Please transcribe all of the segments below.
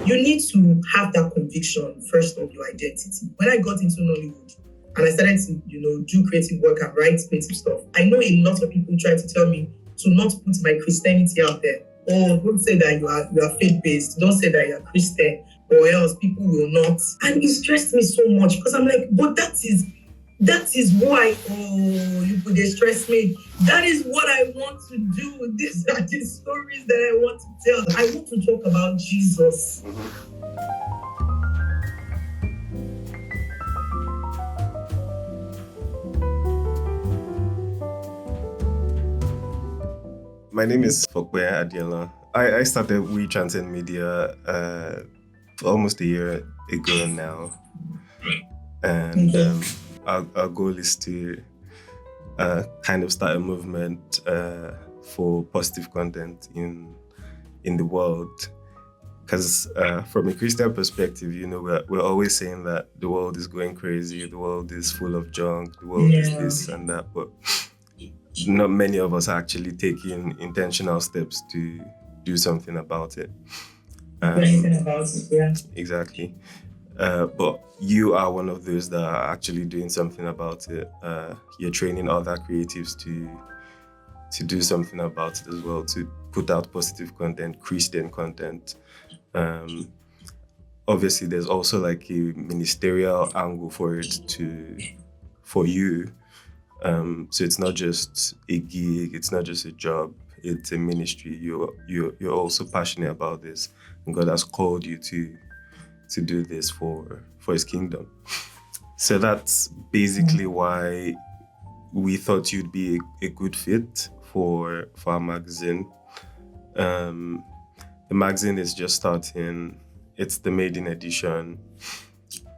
you need to have that conviction first of your identity. When I got into Nollywood and I started to, do creative work and write creative stuff, I know a lot of people try to tell me to not put my Christianity out there. Oh, don't say that you are faith-based. Don't say that you're Christian, or else people will not. And it stressed me so much because I'm like, but that is why, you could stress me. That is what I want to do. These are the stories that I want to tell. I want to talk about Jesus. My name is Fokwe Adiola. I started We Transcend Media almost a year ago now. And our goal is to kind of start a movement for positive content in the world. Because from a Christian perspective, we're always saying that the world is going crazy, the world is full of junk, the world is this and that, but not many of us are actually taking intentional steps to do something about it. Exactly. But you are one of those that are actually doing something about it. You're training other creatives to do something about it as well, to put out positive content, Christian content. Obviously, there's also like a ministerial angle for you. So it's not just a gig, it's not just a job, it's a ministry. You're also passionate about this, and God has called you to do this for His kingdom. So that's basically why we thought you'd be a good fit for our magazine. The magazine is just starting. It's the maiden edition,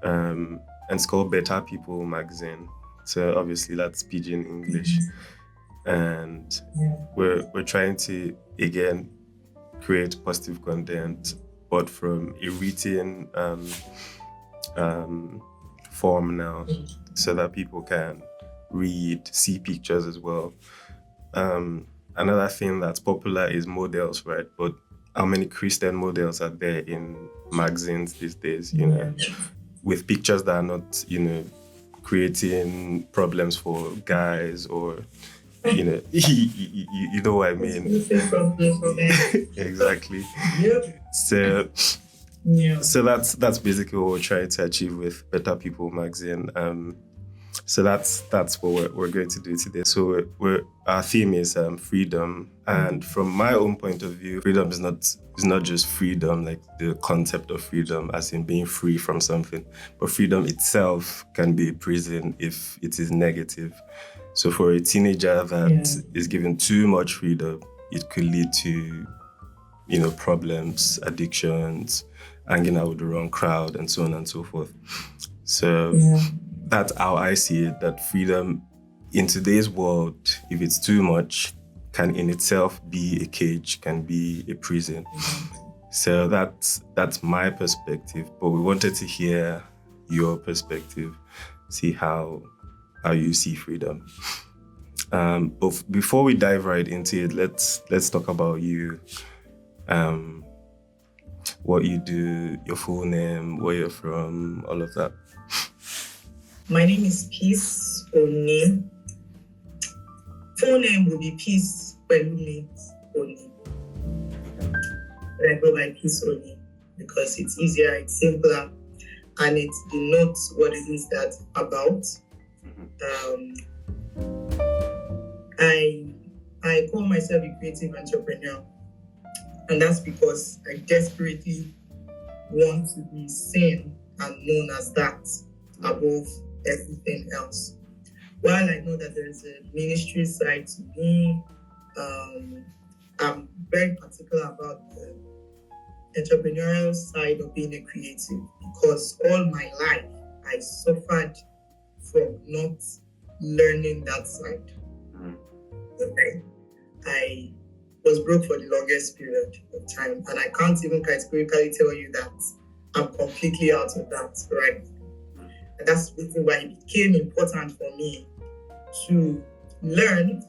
and it's called Better People Magazine. So obviously that's pidgin English, and we're trying to again create positive content, but from a written form now, so that people can read, see pictures as well. Another thing that's popular is models, right? But how many Christian models are there in magazines these days? With pictures that are not, creating problems for guys, or you know what I mean. Exactly. Yep. So that's basically what we're trying to achieve with Better People magazine. So that's what we're going to do today. So our theme is freedom, and from my own point of view, freedom is not just freedom, like the concept of freedom as in being free from something, but freedom itself can be a prison if it is negative. So for a teenager that is given too much freedom, it could lead to problems, addictions, hanging out with the wrong crowd, and so on and so forth. So that's how I see it, that freedom in today's world, if it's too much, can in itself be a cage, can be a prison. So that's my perspective, but we wanted to hear your perspective, see how you see freedom. But before we dive right into it, let's talk about you. What you do, your full name, where you're from, all of that. My name is Peace Oni. Full name will be Peace Pelumi Oni. But I go by Peace Oni because it's easier, it's simpler, and it denotes what it is that's about. I call myself a creative entrepreneur, and that's because I desperately want to be seen and known as that above everything else. While I know that there is a ministry side to me, I'm very particular about the entrepreneurial side of being a creative, because all my life I suffered from not learning that side. Okay. I was broke for the longest period of time, and I can't even categorically tell you that I'm completely out of that, right? And that's the reason why it became important for me to learn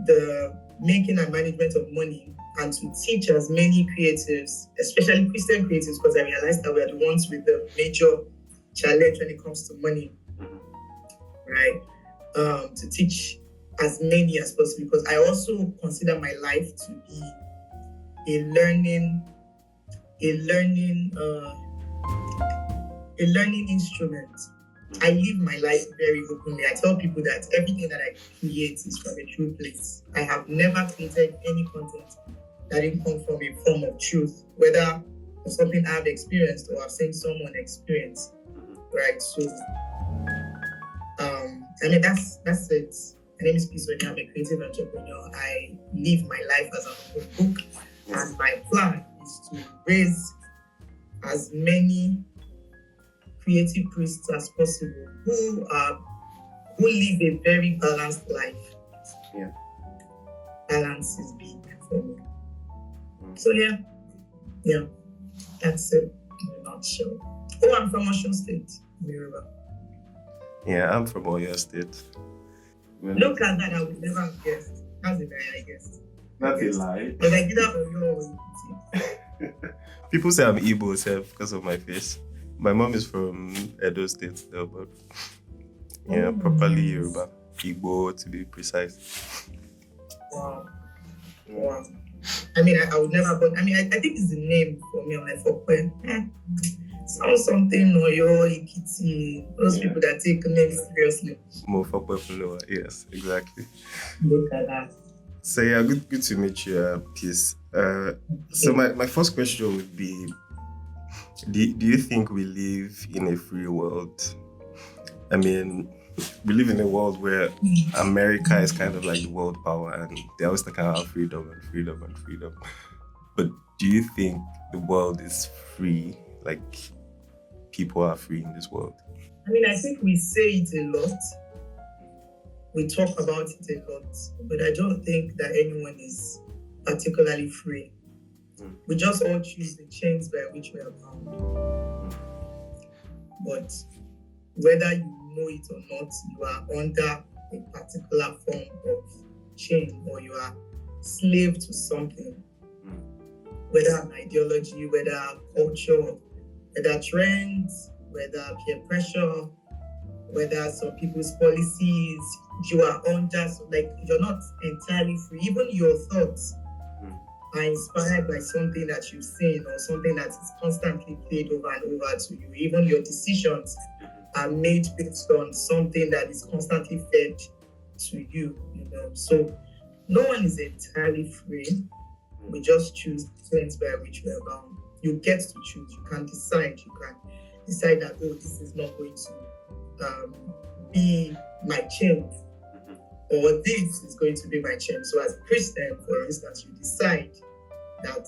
the making and management of money and to teach as many creatives, especially Christian creatives, because I realized that we are the ones with the major challenge when it comes to money, right? To teach as many as possible, because I also consider my life to be a learning instrument. I live my life very openly. I tell people that everything that I create is from a true place. I have never created any content that didn't come from a form of truth, whether it's something I've experienced or I've seen someone experience, right? So, that's it. My name is Peace Oni. I'm a creative entrepreneur. I live my life as an open book, and my plan is to raise as many creative priests as possible who live a very balanced life. Yeah. Balance is big for me. So yeah, that's it in a nutshell. Oh, I'm from Osun State, Yoruba. Yeah, I'm from Oyo State. Look at that, I would never have guessed. That's a lie, I guessed. That's a lie. But I did that for you. People say I'm Igbo self because of my face. My mom is from Edo State though, but properly Yoruba. Igbo to be precise. Wow. I mean, I would never, but I mean, I think it's the name for me. I'm like, Fokwe. Sounds something, Oyo, Ikiti, those people that take names seriously. More Fokwe Fuloa, yes, exactly. Look at that. So yeah, good to meet you, Peace. So my first question would be, do you think we live in a free world? I mean, we live in a world where America is kind of like the world power and they always talk about freedom. But do you think the world is free? Like, people are free in this world? I mean, I think we say it a lot. We talk about it a lot. But I don't think that anyone is particularly free. We just all choose the chains by which we are bound. But whether you know it or not, you are under a particular form of chain, or you are slave to something. Whether an ideology, whether culture, whether trends, whether peer pressure, whether some people's policies, you are under, so like you're not entirely free. Even your thoughts are inspired by something that you've seen or something that is constantly played over and over to you. Even your decisions are made based on something that is constantly fed to you, So no one is entirely free. We just choose the terms by which we are bound. You get to choose. You can decide. You can decide that, this is not going to be my chain, or this is going to be my chain. So as a Christian, for instance, you decide that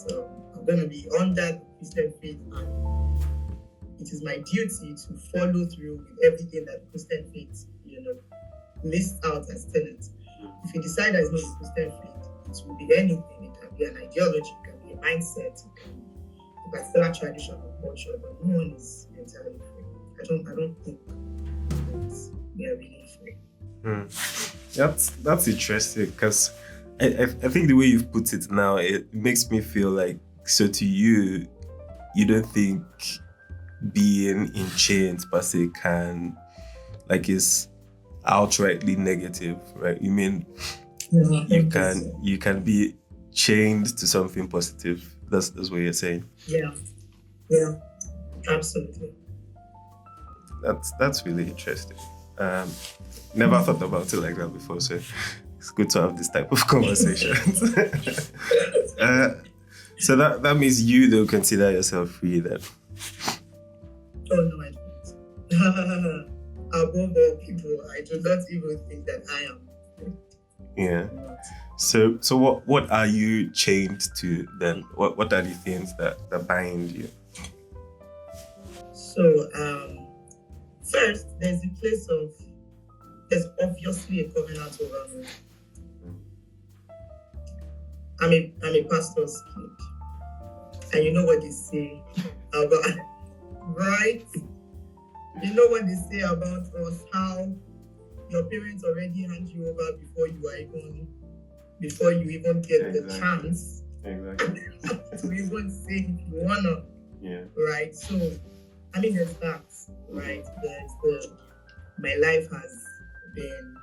I'm going to be under the Christian faith, and it is my duty to follow through with everything that Christian faith, lists out as tenets. If you decide that it's not the Christian faith, it will be anything. It can be an ideology, it can be a mindset, it can be a particular tradition or culture, but no one is entirely free. I don't think we are really free. That's interesting, because I think the way you've put it now, it makes me feel like, so to you don't think being in chains per se is outrightly negative, right? You mean you can be chained to something positive. That's what you're saying. Yeah, absolutely. That's really interesting. Never thought about it like that before, so it's good to have this type of conversation. So that means you don't consider yourself free then? Oh no, I don't. Above all people, I do not even think that I am free. Yeah. So what are you chained to then? What are the things that bind you? So first, there's obviously a covenant over me. I'm a pastor's kid, and you know what they say about right? You know what they say about us, how your parents already hand you over before you even get the chance Exactly. To even say if you wanna. Yeah. Right. So, I mean, there's that. Right. My life has been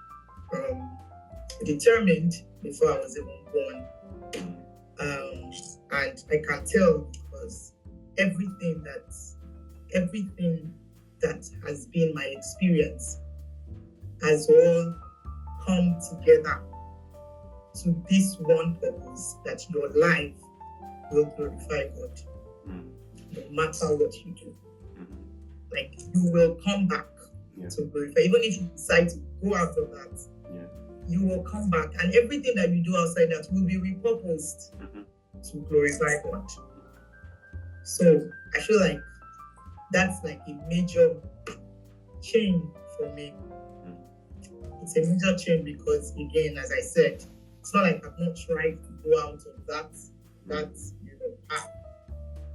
determined before I was even born. And I can tell because everything that has been my experience has all come together to this one purpose, that your life will glorify God no matter what you do. Like, you will come back to glorify. Even if you decide to go out of that, you will come back, and everything that you do outside that will be repurposed to glorify God. So I feel like that's like a major change for me. It's a major change because, again, as I said, it's not like I've not tried to go out of that path.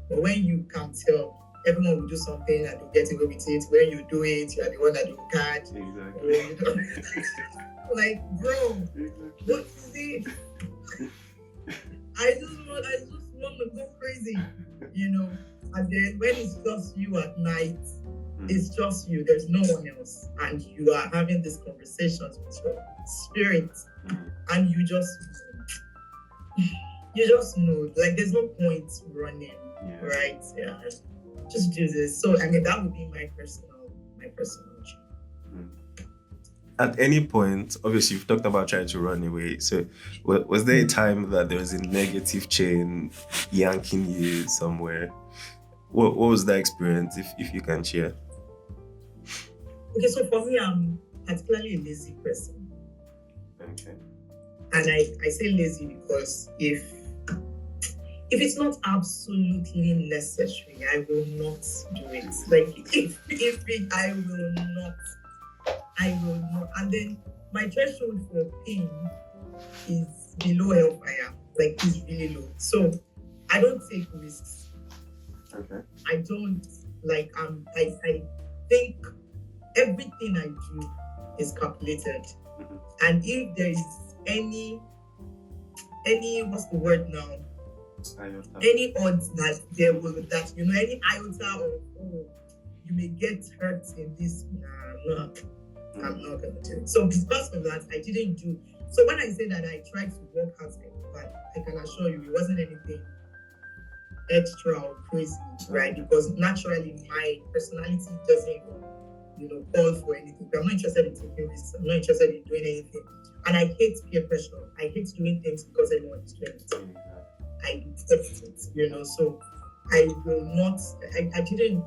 But when you can tell everyone will do something and you get away with it, when you do it, you are the one that will catch. Exactly. Like, bro, what is it? I just want to go crazy, And then when it's just you at night, it's just you. There's no one else, and you are having these conversations with your spirit, and you just know, like, there's no point running, right? Yeah, just do this. So I mean, that would be my personal dream. At any point, obviously, you've talked about trying to run away. So, was there a time that there was a negative chain yanking you somewhere? What was that experience, if you can share? Okay, so for me, I'm particularly a lazy person. Okay. And I say lazy because if it's not absolutely necessary, I will not do it. Like, I will not. And then my threshold for pain is below hellfire. Like, it's really low. So I don't take risks. Okay. I don't, like, I think everything I do is calculated. And if there is any what's the word now? Any odds that there will, any iota of, you may get hurt in this, I'm not gonna do it. So because of that, I didn't do. So when I say that I tried to work out, but I can assure you it wasn't anything extra or crazy, right? Because naturally my personality doesn't call for anything. I'm not interested in taking risks. I'm not interested in doing anything. And I hate peer pressure. I hate doing things because everyone is doing it. I detest it, so I will not, I didn't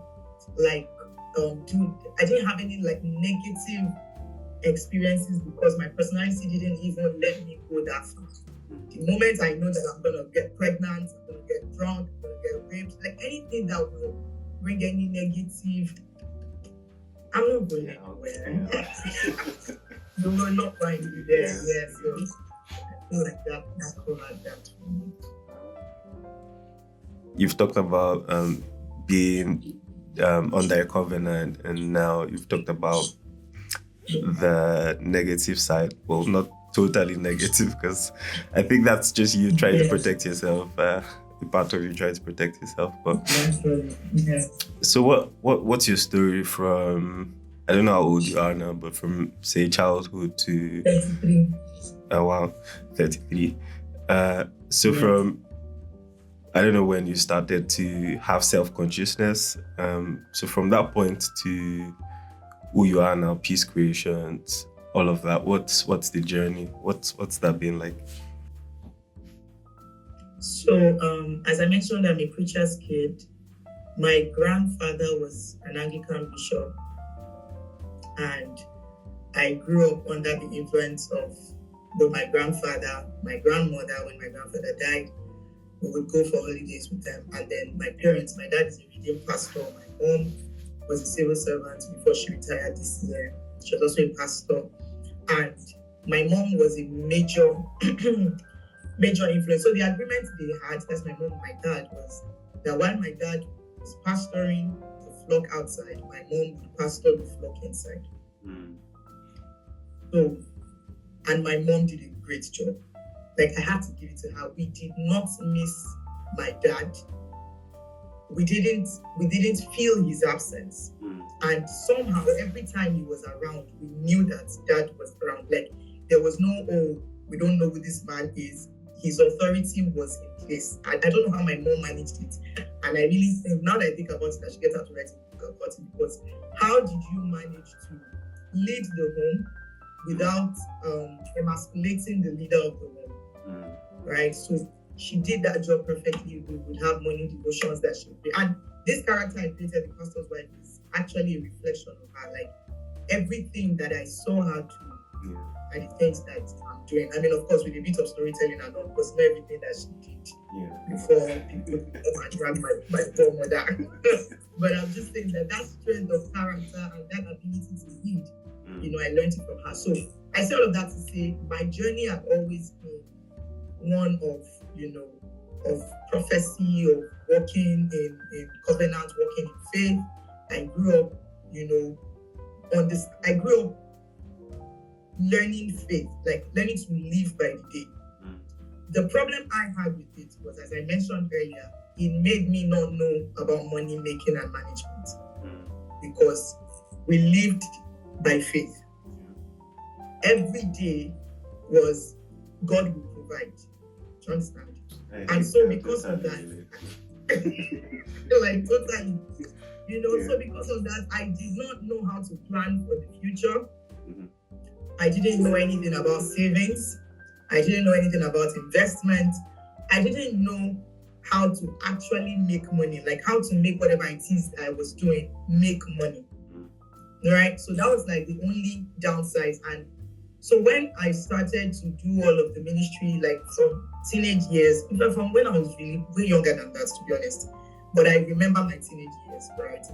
I didn't have any negative experiences because my personality didn't even let me go that far. The moment I know that I'm going to get pregnant, I'm going to get drunk, I'm going to get raped, like anything that will bring any negative, I'm not going anywhere. You will not find me there. Yes. So I feel like that's covered that for me. You've talked about being under a covenant, and now you've talked about the negative side. Well, not totally negative, because I think that's just you trying to protect yourself. The part of you trying to protect yourself. But so what's your story from? I don't know how old you are now, but from say childhood to 33. Oh wow, 33. So from I don't know when you started to have self-consciousness. So from that point to who you are now, Peace Creations, all of that. What's the journey? What's that been like? So as I mentioned, I'm a preacher's kid. My grandfather was an Anglican bishop, and I grew up under the influence of both my grandfather, my grandmother. When my grandfather died, we would go for holidays with them. And then my parents, my dad is a redeemed pastor. My mom was a civil servant before she retired this year. She was also a pastor. And my mom was a major influence. So the agreement they had, that's my mom and my dad, was that while my dad was pastoring the flock outside, my mom would pastor the flock inside. So, and my mom did a great job. like I had to give it to her. We did not miss my dad. We didn't feel his absence. And somehow every time he was around, we knew that dad was around. Like there was no, oh, we don't know who this man is. His authority was in place. I don't know how my mom managed it. And I really think, now that I think about it, I should get her to write a book about it, because how did you manage to lead the home without emasculating the leader of the home? Right? So she did that job perfectly. We would have morning devotions that she would do. And this character I created, the pastor's wife, is actually a reflection of her. Like everything that I saw her do, and the things that I'm doing. I mean, of course, with a bit of storytelling and all, because not everything that she did before people come and grab my poor mother. But I'm just saying that strength of character and that ability to lead, I learned it from her. So I say all of that to say my journey had always been one of, of prophecy, of walking in covenant, walking in faith. I grew up, I grew up learning faith, like learning to live by the day. The problem I had with it was, as I mentioned earlier, it made me not know about money making and management, because we lived by faith. Every day was God will provide. Do you understand? And so because of that, like totally, so because of that, I did not know how to plan for the future. I didn't know anything about savings. I didn't know anything about investment. I didn't know how to actually make money, like how to make whatever it is I was doing, make money. Right? So that was like the only downside. And so when I started to do all of the ministry, like from teenage years, even from when I was really way younger than that, to be honest. But I remember my teenage years, right?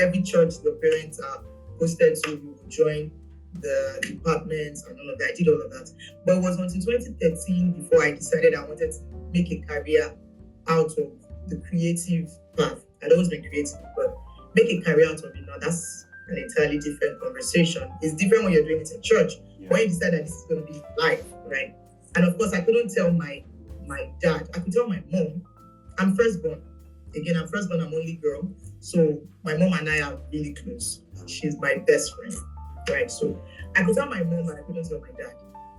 Every church the parents are posted to, we would join the departments and all of that. I did all of that. But it was until 2013 before I decided I wanted to make a career out of the creative path. I'd always been creative, but make a career out of it now, that's an entirely different conversation. It's different when you're doing it in church. When you decide that this is going to be life, right? And of course, I couldn't tell my dad. I could tell my mom. I'm firstborn. Again, I'm firstborn. I'm only girl. So my mom and I are really close. She's my best friend, right? So I could tell my mom, and I couldn't tell my dad.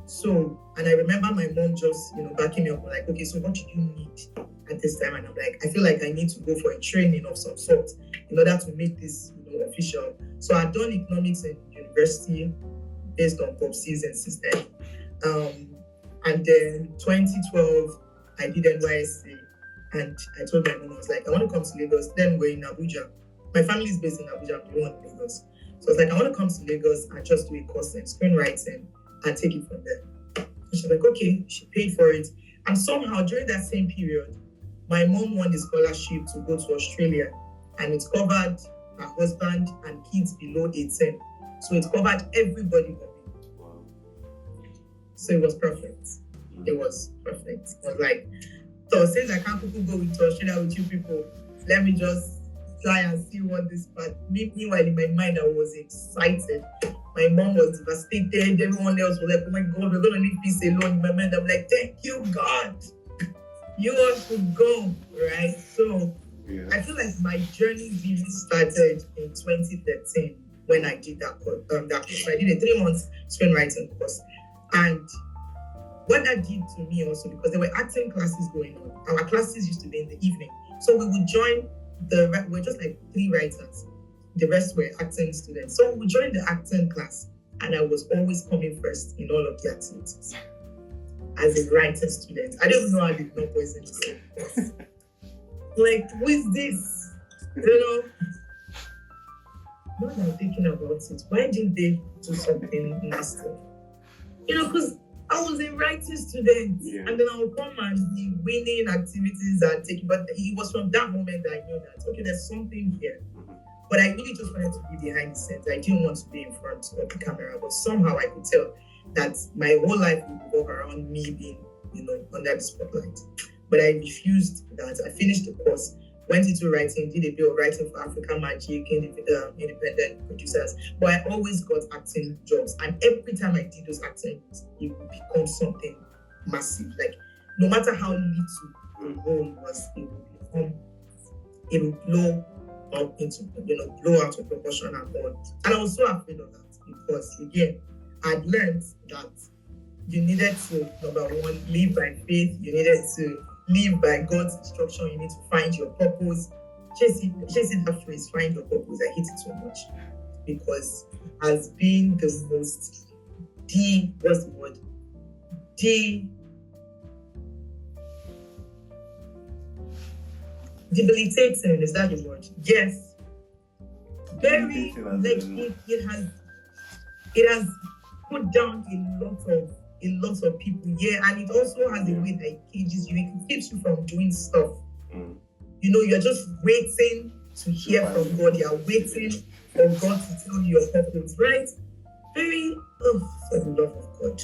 So, and I remember my mom just, backing me up, like, okay, so what do you need at this time? And I'm like, I feel like I need to go for a training of some sort in order to make this, official. So I'd done economics in university based on POPCs and system. And then 2012, I did NYSC, and I told my mom, I was like, I want to come to Lagos. Then we're in Abuja. My family is based in Abuja. I'm the one in Lagos. So I was like, I want to come to Lagos and just do a course in screenwriting and take it from there. And she's like, okay. She paid for it. And somehow during that same period, my mom won the scholarship to go to Australia, and it covered her husband and kids below 18. So it covered everybody but me. Wow. So it was perfect. It was perfect. It was like, so since I can't go to Australia with you people, let me just try and see what this part. Meanwhile, in my mind, I was excited. My mom was devastated. Everyone else was like, oh my God, we're going to leave peace alone. In my mind, I'm like, thank you, God. You want to go, right? So I feel like my journey really started in 2013 when I did that course. I did a 3-month screenwriting course. And what that did to me also, because there were acting classes going on. Our classes used to be in the evening. So we would join we're just like 3 writers. The rest were acting students. So we joined the acting class, and I was always coming first in all of the activities as a writing student. I don't even know how they did not poison this. Like, who is this? Now that I'm thinking about it, why didn't they do something nasty? Because I was a writing student, and then I would come and be winning activities and taking. But it was from that moment that I knew that, okay, there's something here. But I really just wanted to be behind the scenes. I didn't want to be in front of the camera. But somehow I could tell that my whole life would revolve around me being, under the spotlight. But I refused that. I finished the course, went into writing, did a bit of writing for Africa Magic, independent producers. But I always got acting jobs. And every time I did those acting jobs, it would become something massive. Like, no matter how little the role was, it will blow up into, blow out of proportion and all. And I was so afraid of that because, again, I'd learned that you needed to, number one, live by faith. You needed to live by God's instruction. You need to find your purpose. Chasing that phrase, find your purpose. I hate it so much because it has been the most debilitating, is that the word? Yes. Very, like, it has put down a lot of people. Yeah, and it also has a way that it cages you. It keeps you from doing stuff. You're just waiting to hear from God. You're waiting for God to tell you your purpose, right? Very, for the love of God.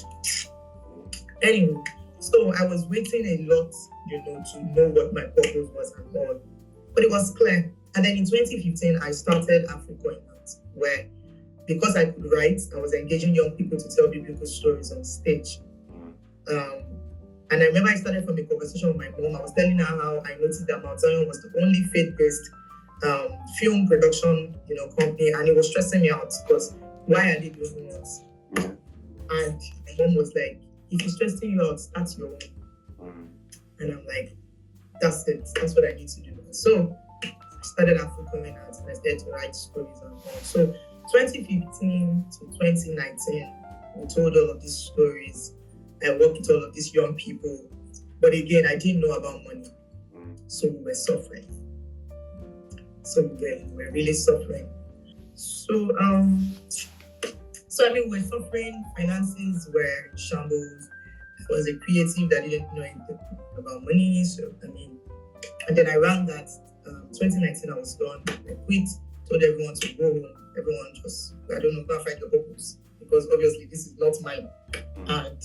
Anyway, so I was waiting a lot, to know what my purpose was and all. But it was clear. And then in 2015, I started Afro Going Out, where, because I could write, I was engaging young people to tell biblical stories on stage. And I remember I started from a conversation with my mom. I was telling her how I noticed that Mount Zion was the only faith-based film production, company, and it was stressing me out because why are they the only ones? And my mom was like, if it's stressing you out, start your own. And I'm like, that's it. That's what I need to do. So I started Afro Going Out and I started to write stories and all. So 2015 to 2019, we told all of these stories. I worked with all of these young people. But again, I didn't know about money. So we were suffering. We were really suffering. So we were suffering. Finances were in shambles. I was a creative that didn't know anything about money. And then around that 2019, I was done. I quit, told everyone to go home. Everyone just, I don't know, go and find your purpose. Because obviously this is not mine. And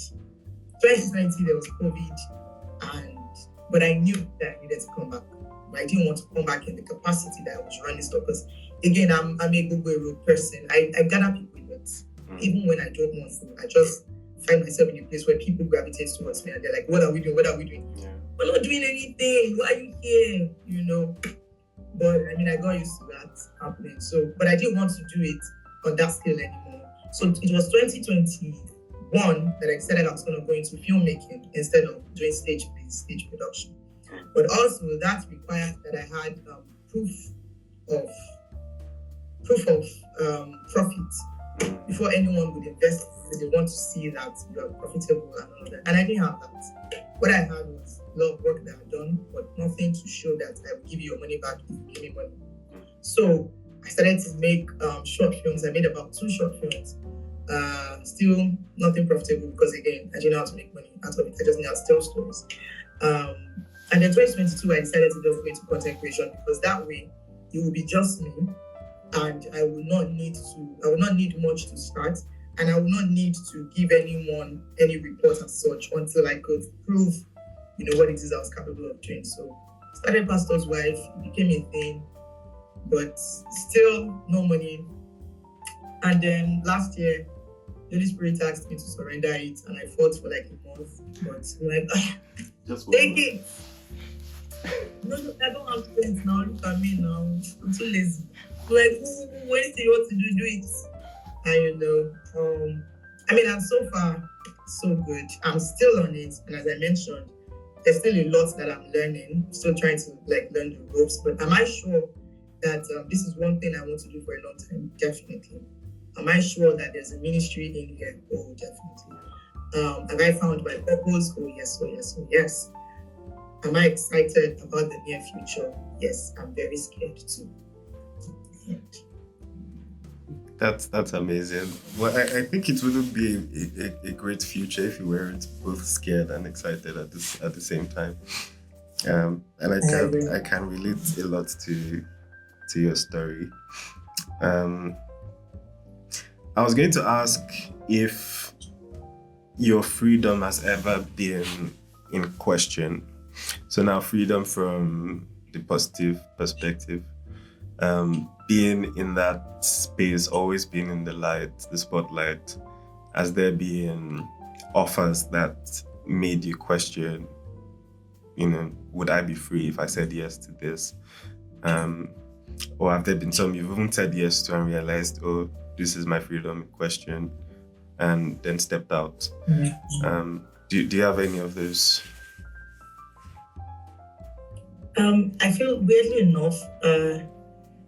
2020, there was COVID. But I knew that I needed to come back. But I didn't want to come back in the capacity that I was running stuff. Because again, I'm a Google person. I gather people in it. Even when I don't want to, I just find myself in a place where people gravitate towards me and they're like, what are we doing? Yeah. We're not doing anything. Why are you here? But I got used to that happening. But I didn't want to do it on that scale anymore. So it was 2021 that I decided I was going to go into filmmaking instead of doing stage production. But also that required that I had proof of profit before anyone would invest. They want to see that you are profitable and all of that. And I didn't have that. What I had was a lot of work that I'd done, but nothing to show that I will give you your money back if you give me money. So I started to make short films. I made about 2 short films. Still nothing profitable because, again, I didn't know how to make money out of it. I just knew how to tell stories. And then 2022, I decided to just go into content creation because that way it will be just me, and I will not need much to start, and I will not need to give anyone any report as such until I could prove, what it is I was capable of doing. So started Pastor's Wife, became a thing, but still no money. And then last year, the Holy Spirit asked me to surrender it, and I fought for like a month. But I'm like, just take it. No, I don't have friends now. Look at me now. I'm too lazy. Like, when you want to do it. And and so far, so good. I'm still on it, and as I mentioned, there's still a lot that I'm learning. Still trying to learn the ropes. But am I sure that this is one thing I want to do for a long time? Definitely. Am I sure that there's a ministry in here? Oh, definitely. Have I found my purpose? Oh, yes, oh, yes, oh, yes. Am I excited about the near future? Yes, I'm very scared too. Yeah. That's amazing. Well, I think it wouldn't be a great future if you weren't both scared and excited at the same time. And I can relate a lot to your story. I was going to ask if your freedom has ever been in question. So now freedom from the positive perspective, being in that space, always being in the light, the spotlight, has there been offers that made you question, would I be free if I said yes to this? Or have there been some you've even said yes to and realized, oh, this is my freedom in question, and then stepped out? Do you have any of those? I feel weirdly enough,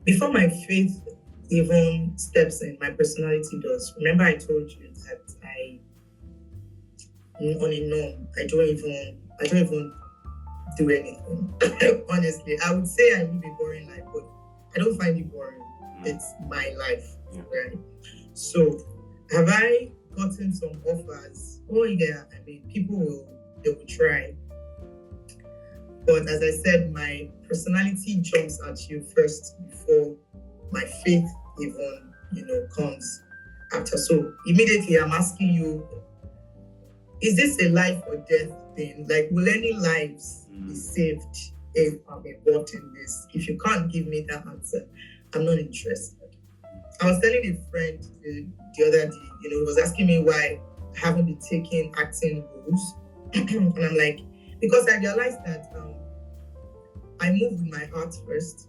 before my faith even steps in, my personality does. Remember, I told you that on a norm, I don't even do anything. Honestly, I would say I live a boring life, but I don't find it boring. It's my life, right? So, have I gotten some offers? Oh yeah, I mean, they will try. But as I said, my personality jumps at you first before my faith even, comes after. So immediately I'm asking you, is this a life or death thing? Like, will any lives be saved if I'm involved in this? If you can't give me that answer, I'm not interested. I was telling a friend the other day, he was asking me why I haven't been taking acting roles. And I'm like, because I realized that I move with my heart first.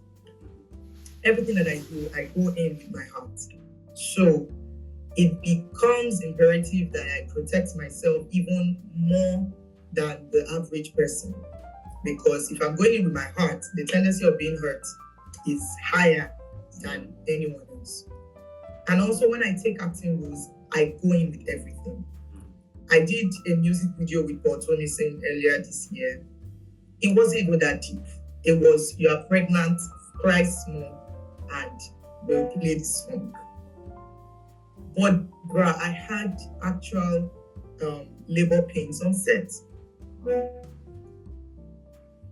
Everything that I do, I go in with my heart. So it becomes imperative that I protect myself even more than the average person. Because if I'm going in with my heart, the tendency of being hurt is higher than anyone else. And also when I take acting roles, I go in with everything. I did a music video with Pelumi Oni earlier this year. It wasn't even that deep. It was, you are pregnant, cry small, and we'll play this song. But I had actual labor pains on set.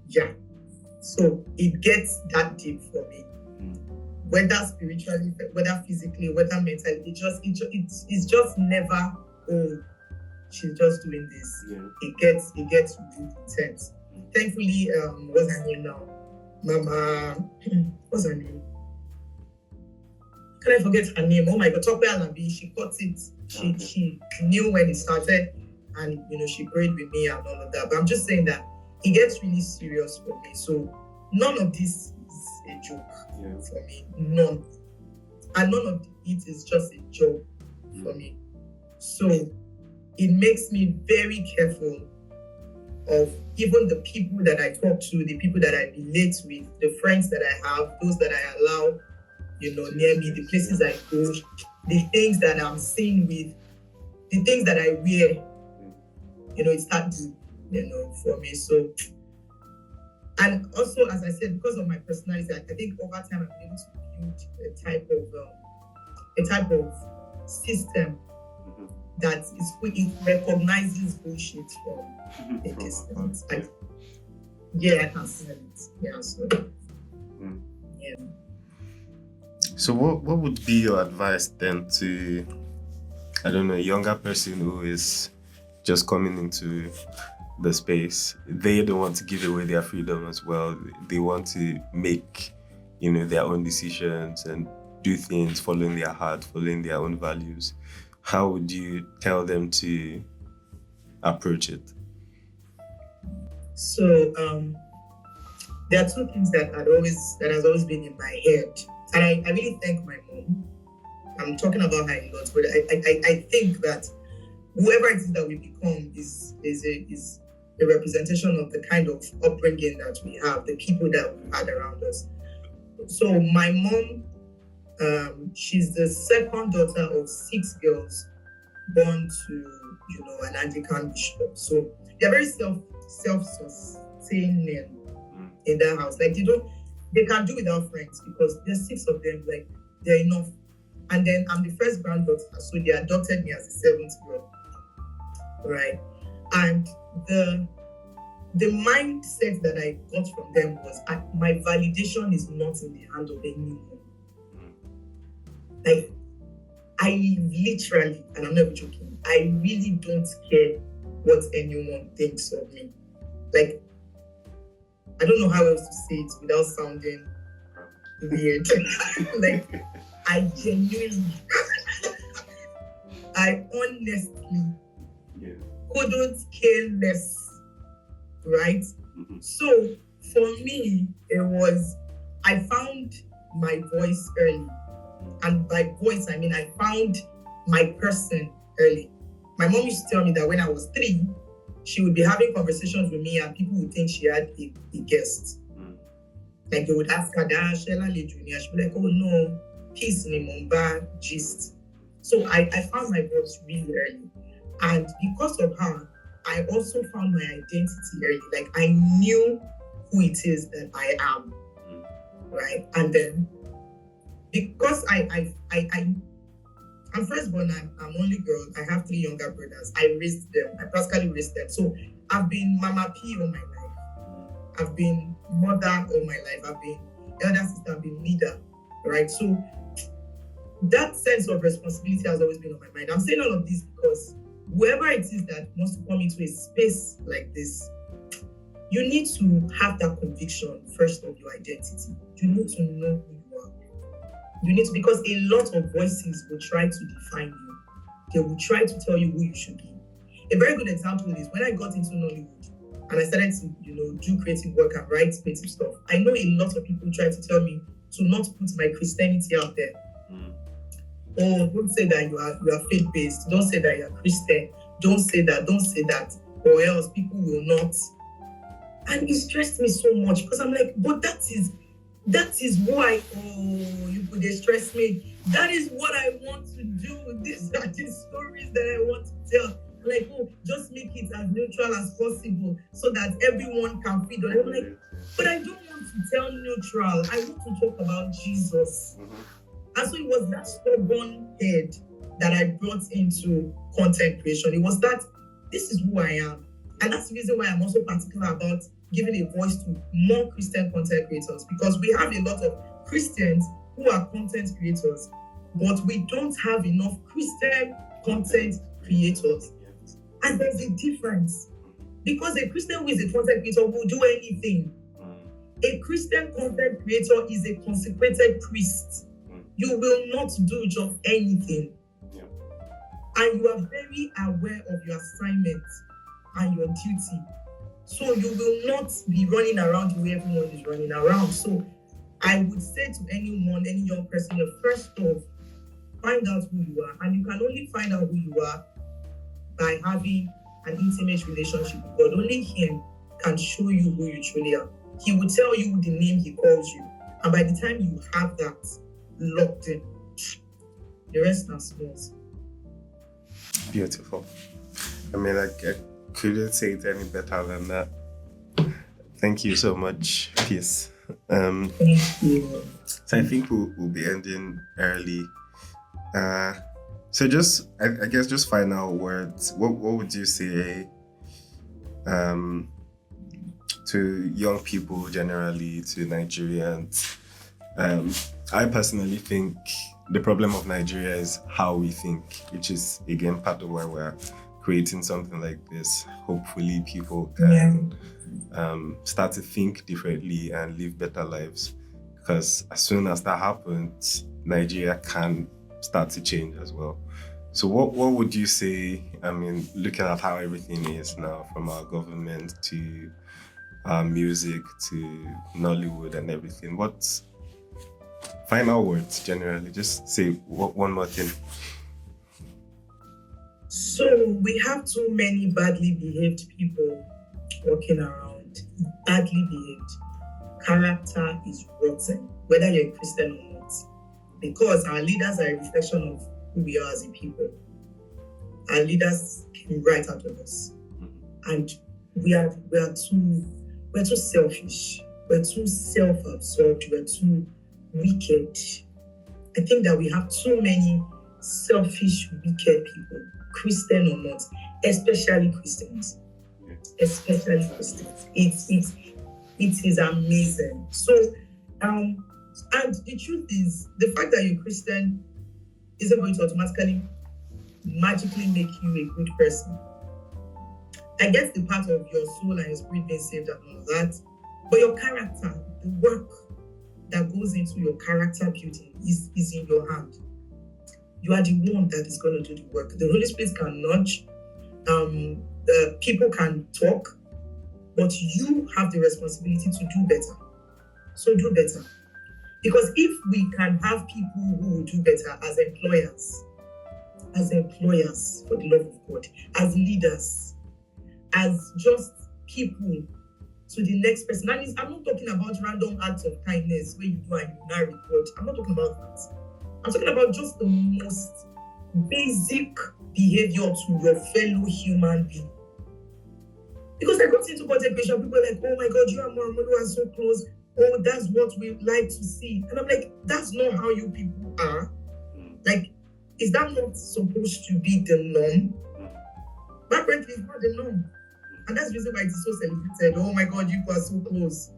Yeah. So it gets that deep for me. Whether spiritually, whether physically, whether mentally, it's just never, oh, she's just doing this. Yeah. It gets really intense. Thankfully, what's her name now? Mama, what's her name? Can I forget her name? Oh my God, Tope Alabi, she got it. She knew when it started, and she prayed with me and all of that. But I'm just saying that it gets really serious for me. So none of this is a joke for me. None. And none of it is just a joke for me. So it makes me very careful of even the people that I talk to, the people that I relate with, the friends that I have, those that I allow, near me, the places I go, the things that I'm seeing with, the things that I wear, it starts, for me. So, and also, as I said, because of my personality, I think over time I'm able to build a type of system that it recognizes bullshit from a distance. I can smell it. Yeah, so yeah. So what would be your advice then to, I don't know, a younger person who is just coming into the space? They don't want to give away their freedom as well. They want to make, their own decisions and do things following their heart, following their own values. How would you tell them to approach it? So there are two things that has always been in my head, and I really thank my mom. I'm talking about her a lot, but I think that whoever it is that we become is a representation of the kind of upbringing that we have, the people that we had around us. So my mom, she's the second daughter of 6 girls born to, an Anglican bishop. So they're very self-sustaining in that house. Like they can do without friends because there's 6 of them, like they're enough. And then I'm the first granddaughter, so they adopted me as the 7th girl, right? And the mindset that I got from them was my validation is not in the hand of anyone. Like, I literally, and I'm never joking, I really don't care what anyone thinks of me. Like, I don't know how else to say it without sounding weird. Like, I genuinely, I honestly couldn't care less, right? So for me, I found my voice early. And by voice, I mean I found my person early. My mom used to tell me that when I was 3, she would be having conversations with me and people would think she had a guest. Like they would ask her, Shella Le Junior. She'd be like, oh no, peace in Mumba, gist. So I found my voice really early. And because of her, I also found my identity early. Like I knew who it is that I am. Right? And then because I'm firstborn, I'm only girl. I have 3 younger brothers. I raised them. I practically raised them. So I've been Mama P all my life. I've been mother all my life. I've been elder sister. I've been leader. Right? So that sense of responsibility has always been on my mind. I'm saying all of this because whoever it is that wants to come into a space like this, you need to have that conviction first of your identity. You need to know who you are. You need to, because a lot of voices will try to define you. They will try to tell you who you should be. A very good example is when I got into Nollywood and I started to, do creative work and write creative stuff. I know a lot of people try to tell me to not put my Christianity out there. Oh, don't say that you are faith-based. Don't say that you're Christian. Don't say that, or else people will not. And it stressed me so much because I'm like, but that is why. Oh, you could stress me. That is what I want to do. These are the stories that I want to tell. Like, oh, just make it as neutral as possible so that everyone can feed on it. I'm like, but I don't want to tell neutral. I want to talk about Jesus. And so it was that stubborn head that I brought into content creation. It was that this is who I am. And that's the reason why I'm also particular about giving a voice to more Christian content creators, because we have a lot of Christians who are content creators, but we don't have enough Christian content creators. And there's a difference, because a Christian who is a content creator will do anything. A Christian content creator is a consecrated priest. You will not do just anything. And you are very aware of your assignment and your duty. So you will not be running around the way everyone is running around. So I would say to anyone, any young person, first off, find out who you are. And you can only find out who you are by having an intimate relationship with God. Only Him can show you who you truly are. He will tell you the name He calls you. And by the time you have that locked in, the rest are small. Beautiful. I mean, I couldn't say it any better than that. Thank you so much. Peace. Thank you. So I think we'll be ending early. So just, I guess, just final words. What would you say to young people generally, to Nigerians? I personally think the problem of Nigeria is how we think, which is, again, part of why we're creating something like this. Hopefully people can start to think differently and live better lives. Because as soon as that happens, Nigeria can start to change as well. So what would you say, I mean, looking at how everything is now, from our government to our music to Nollywood and everything, what's final words generally? Just say one more thing. So we have too many badly behaved people walking around. Badly behaved. Character is rotten, whether you're a Christian or not. Because our leaders are a reflection of who we are as a people. Our leaders came right out of us. And we are too selfish. We're too self-absorbed. We're too wicked. I think that we have too many selfish, wicked people, Christian or not, especially Christians. Especially Christians. It is amazing. So, and the truth is, the fact that you're Christian isn't going to automatically, magically make you a good person. I guess the part of your soul and your spirit being saved and all of that, but your character, the work that goes into your character building is in your hand. You are the one that is going to do the work. The Holy Spirit can nudge, people can talk, but you have the responsibility to do better. So do better. Because if we can have people who will do better as employers, for the love of God, as leaders, as just people to the next person. And I'm not talking about random acts of kindness where you do and you now report. I'm not talking about that. I'm talking about just the most basic behavior to your fellow human being. Because I got into contemplation, people are like, oh my God, you and Moromodo are so close. Oh, that's what we like to see. And I'm like, that's not how you people are. Like, is that not supposed to be the norm? But apparently, it's not the norm. And that's the reason why it is so celebrated. Oh my God, you are so close.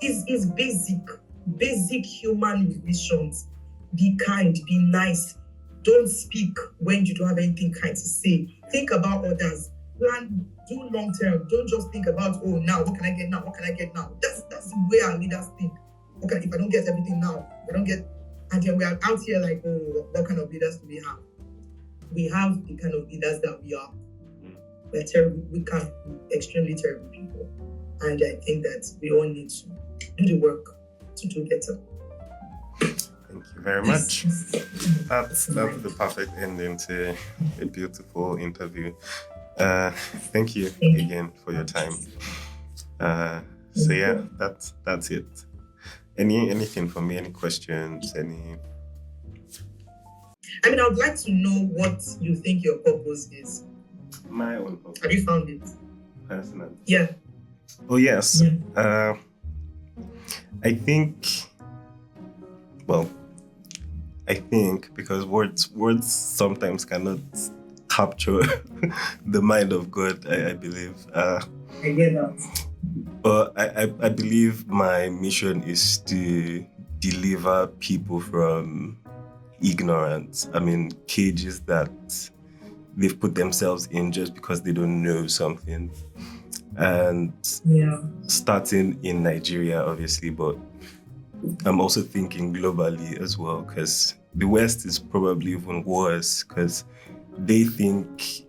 It's basic human relations. Be kind, be nice. Don't speak when you don't have anything kind to say. Think about others. Plan, do long term. Don't just think about, oh, now, what can I get now? What can I get now? That's the way our leaders think. Okay, if I don't get everything now, if I don't get, and then we are out here like, oh, what kind of leaders do we have? We have the kind of leaders that we are. We're terrible. We can be extremely terrible people. And I think that we all need to do the work to do better. Thank you very much. That's the perfect ending to a beautiful interview. Thank you again for your time. So yeah, that's it. Anything for me? Any questions? I would like to know what you think your purpose is. My own purpose. Have you found it? Personally. Yeah. Oh yes. Yeah. I think because words sometimes cannot capture the mind of God, I believe. I get that. But I believe my mission is to deliver people from ignorance. Cages that they've put themselves in just because they don't know something. And starting in Nigeria, obviously, but I'm also thinking globally as well, because the West is probably even worse, because they think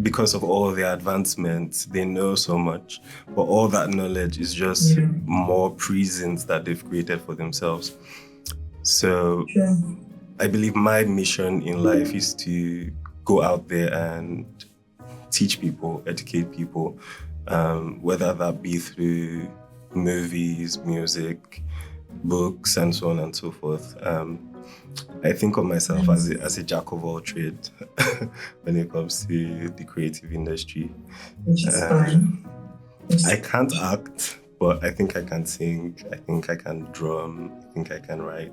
because of all their advancements, they know so much, but all that knowledge is just more prisons that they've created for themselves. So I believe my mission in life is to go out there and teach people, educate people, whether that be through movies, music, books, and so on and so forth. I think of myself as a jack of all trades when it comes to the creative industry. Which is fine. I can't act, but I think I can sing. I think I can drum. I think I can write.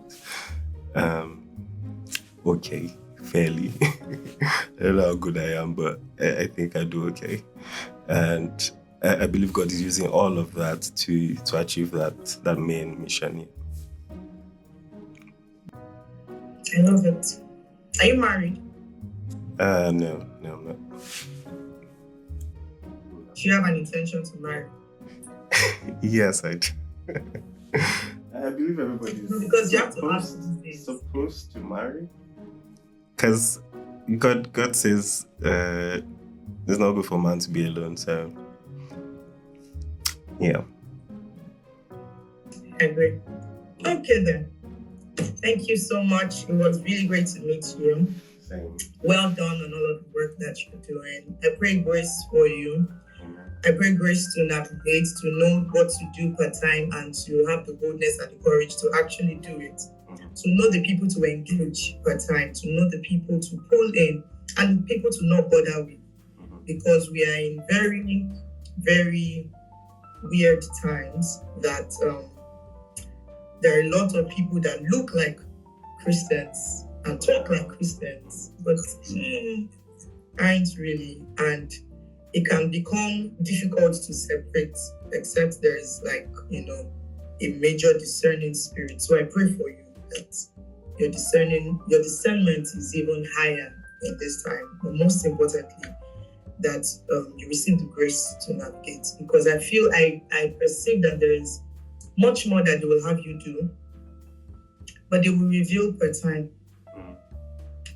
Okay, fairly. I don't know how good I am, but I think I do okay. And I believe God is using all of that to achieve that main mission. Yeah. I love it. Are you married? No, I'm not. Do you have an intention to marry? Yes, I do. I believe everybody is because you have to ask supposed to marry. Because God says it's not good for man to be alone. So, yeah. I agree. Okay then. Thank you so much. It was really great to meet you. Same. Well done on all of the work that you're doing. I pray grace for you. I pray grace to navigate, to know what to do per time, and to have the boldness and the courage to actually do it. To know the people to engage per time, to know the people to pull in, and people to not bother with. Because we are in very, very weird times that there are a lot of people that look like Christians and talk like Christians, but aren't really. And it can become difficult to separate, except there is a major discerning spirit. So I pray for you that your discernment is even higher in this time. But most importantly, that you receive the grace to navigate. Because I feel I perceive that there is much more that they will have you do, but they will reveal per time.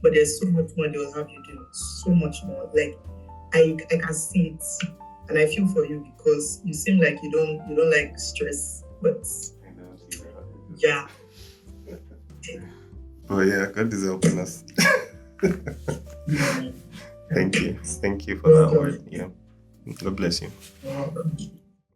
But there's so much more they will have you do. So much more. Like I can see it, and I feel for you because you seem like you don't like stress, but yeah. Oh yeah, God is helping us. Thank you for that word. Yeah, God bless you.